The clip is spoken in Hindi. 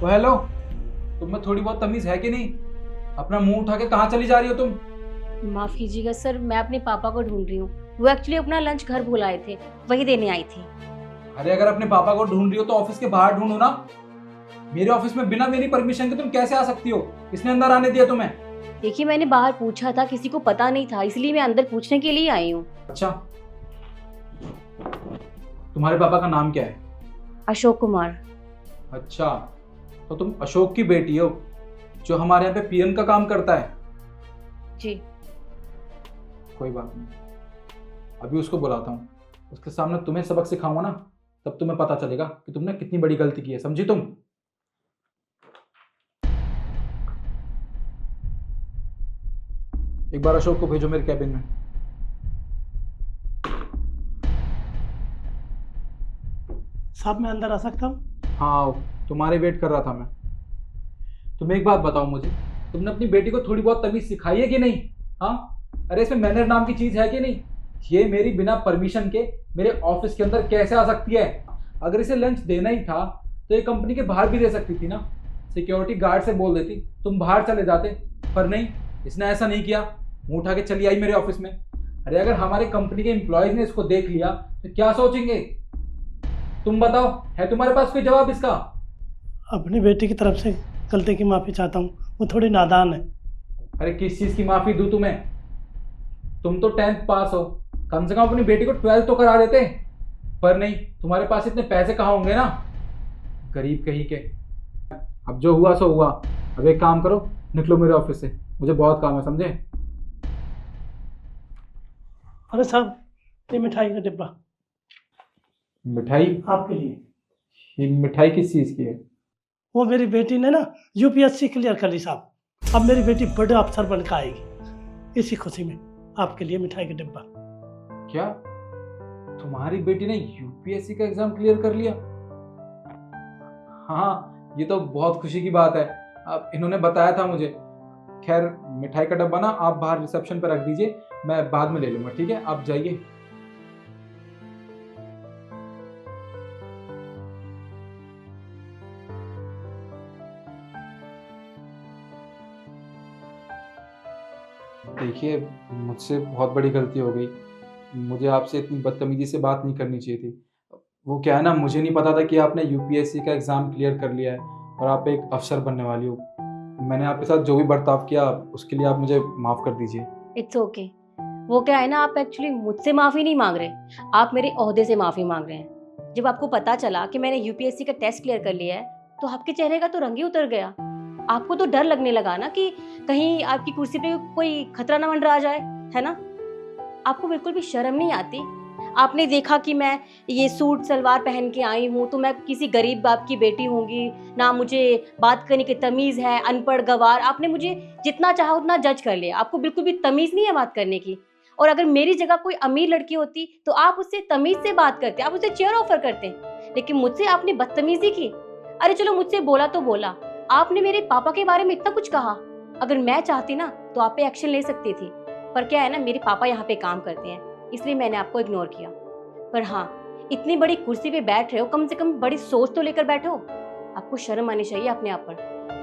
हेलो, तुम में थोड़ी बहुत तमीज है कि नहीं? अपना मुंह उठा के कहाँ चली जा रही हो तुम? माफ कीजिएगा सर, मैं अपने पापा को ढूंढ रही हूँ। वो एक्चुअली अपना लंच घर भूल आए थे, वही देने आई थी। अरे अगर अपने पापा को ढूंढ रही हो तो ऑफिस के बाहर ढूंढो ना। मेरे ऑफिस में बिना मेरी परमिशन के तुम कैसे आ सकती हो? किसने अंदर आने दिया तुम्हें? देखिए, मैंने बाहर पूछा था, किसी को पता नहीं था, इसलिए मैं अंदर पूछने के लिए आई हूँ। अच्छा, तुम्हारे पापा का नाम क्या है? अशोक कुमार। अच्छा, तो तुम अशोक की बेटी हो जो हमारे यहाँ पे पीएम का काम करता है? जी। कोई बात नहीं, अभी उसको बुलाता हूँ। उसके सामने तुम्हें सबक सिखाऊंगा ना, तब तुम्हें पता चलेगा कि तुमने कितनी बड़ी गलती की है। समझी तुम? एक बार अशोक को भेजो मेरे कैबिन में। साहब मैं अंदर आ सकता हूँ? हाँ आओ, तुम्हारे वेट कर रहा था मैं। तुम एक बात बताओ मुझे, तुमने अपनी बेटी को थोड़ी बहुत तमीज सिखाई है कि नहीं? हाँ, अरे इसमें मैनर नाम की चीज है कि नहीं? ये मेरी बिना परमिशन के मेरे ऑफिस के अंदर कैसे आ सकती है? अगर इसे लंच देना ही था तो ये कंपनी के बाहर भी दे सकती थी ना। सिक्योरिटी गार्ड से बोल देती, तुम बाहर चले जाते। पर नहीं, इसने ऐसा नहीं किया, मुंह उठा के चली आई मेरे ऑफिस में। अरे अगर हमारे कंपनी के एम्प्लॉयज ने इसको देख लिया तो क्या सोचेंगे? तुम बताओ, है तुम्हारे पास कोई जवाब इसका? अपनी बेटी की तरफ से गलती की माफ़ी चाहता हूँ, वो थोड़ी नादान है। अरे किस चीज की माफी दूं तुम्हें? तुम तो 10th पास हो, कम से कम अपनी बेटी को 12th तो करा देते। पर नहीं, तुम्हारे पास इतने पैसे कहाँ होंगे ना, गरीब कहीं के। अब जो हुआ सो हुआ। अब एक काम करो, निकलो मेरे ऑफिस से, मुझे बहुत काम है, समझे? अरे साहब, ये मिठाई का डिब्बा मिठाई? आपके लिए। ये मिठाई किस चीज की है? वो मेरी बेटी ने ना यूपीएससी क्लियर कर ली साहब। अब मेरी बेटी बड़े अफसर बन के आएगी, इसी खुशी में आपके लिए मिठाई का डिब्बा। क्या तुम्हारी बेटी ने यूपीएससी का एग्जाम क्लियर कर लिया? हाँ, ये तो बहुत खुशी की बात है। अब इन्होंने बताया था मुझे। खैर, मिठाई का डब्बा ना आप बाहर रिसेप्शन पर रख दीजिए, मैं बाद में ले लूंगा, ठीक है? आप जाइए। देखिए, मुझसे बहुत बड़ी गलती हो गई। मुझे आपसे इतनी बदतमीजी से बात नहीं करनी चाहिए थी। वो क्या है ना, मुझे नहीं पता था कि आपने यूपीएससी का एग्ज़ाम क्लियर कर लिया है और आप एक अफ़सर बनने वाली हो। मैंने आपके साथ जो भी बर्ताव किया उसके लिए आप मुझे माफ़ कर दीजिए। It's okay. वो क्या है ना, आप एक्चुअली मुझसे माफी नहीं मांग रहे, आप मेरे ओहदे से माफी मांग रहे हैं। जब आपको पता चला कि मैंने यूपीएससी का टेस्ट क्लियर कर लिया है, तो आपके चेहरे का तो रंग ही उतर गया। आपको तो डर लगने लगा ना कि कहीं आपकी कुर्सी पे कोई खतरा ना मंडरा जाए, है ना? आपको बिल्कुल भी शर्म नहीं आती? आपने देखा कि मैं ये सूट सलवार पहन के आई हूँ तो मैं किसी गरीब बाप की बेटी होंगी, ना मुझे बात करने की तमीज़ है, अनपढ़ गँवार। आपने मुझे जितना चाहा उतना जज कर लिया। आपको बिल्कुल भी तमीज़ नहीं है बात करने की। और अगर मेरी जगह कोई अमीर लड़की होती तो आप उससे तमीज़ से बात करते, आप उसे चेयर ऑफ़र करते। लेकिन मुझसे आपने बदतमीज़ी की। अरे चलो, मुझसे बोला तो बोला, आपने मेरे पापा के बारे में इतना कुछ कहा। अगर मैं चाहती ना तो आप पे एक्शन ले सकती थी। पर क्या है ना, मेरे पापा यहाँ पे काम करते हैं, इसलिए मैंने आपको इग्नोर किया। पर हाँ, इतनी बड़ी कुर्सी पे बैठ रहे हो, कम से कम बड़ी सोच तो लेकर बैठो। आपको शर्म आनी चाहिए अपने आप पर।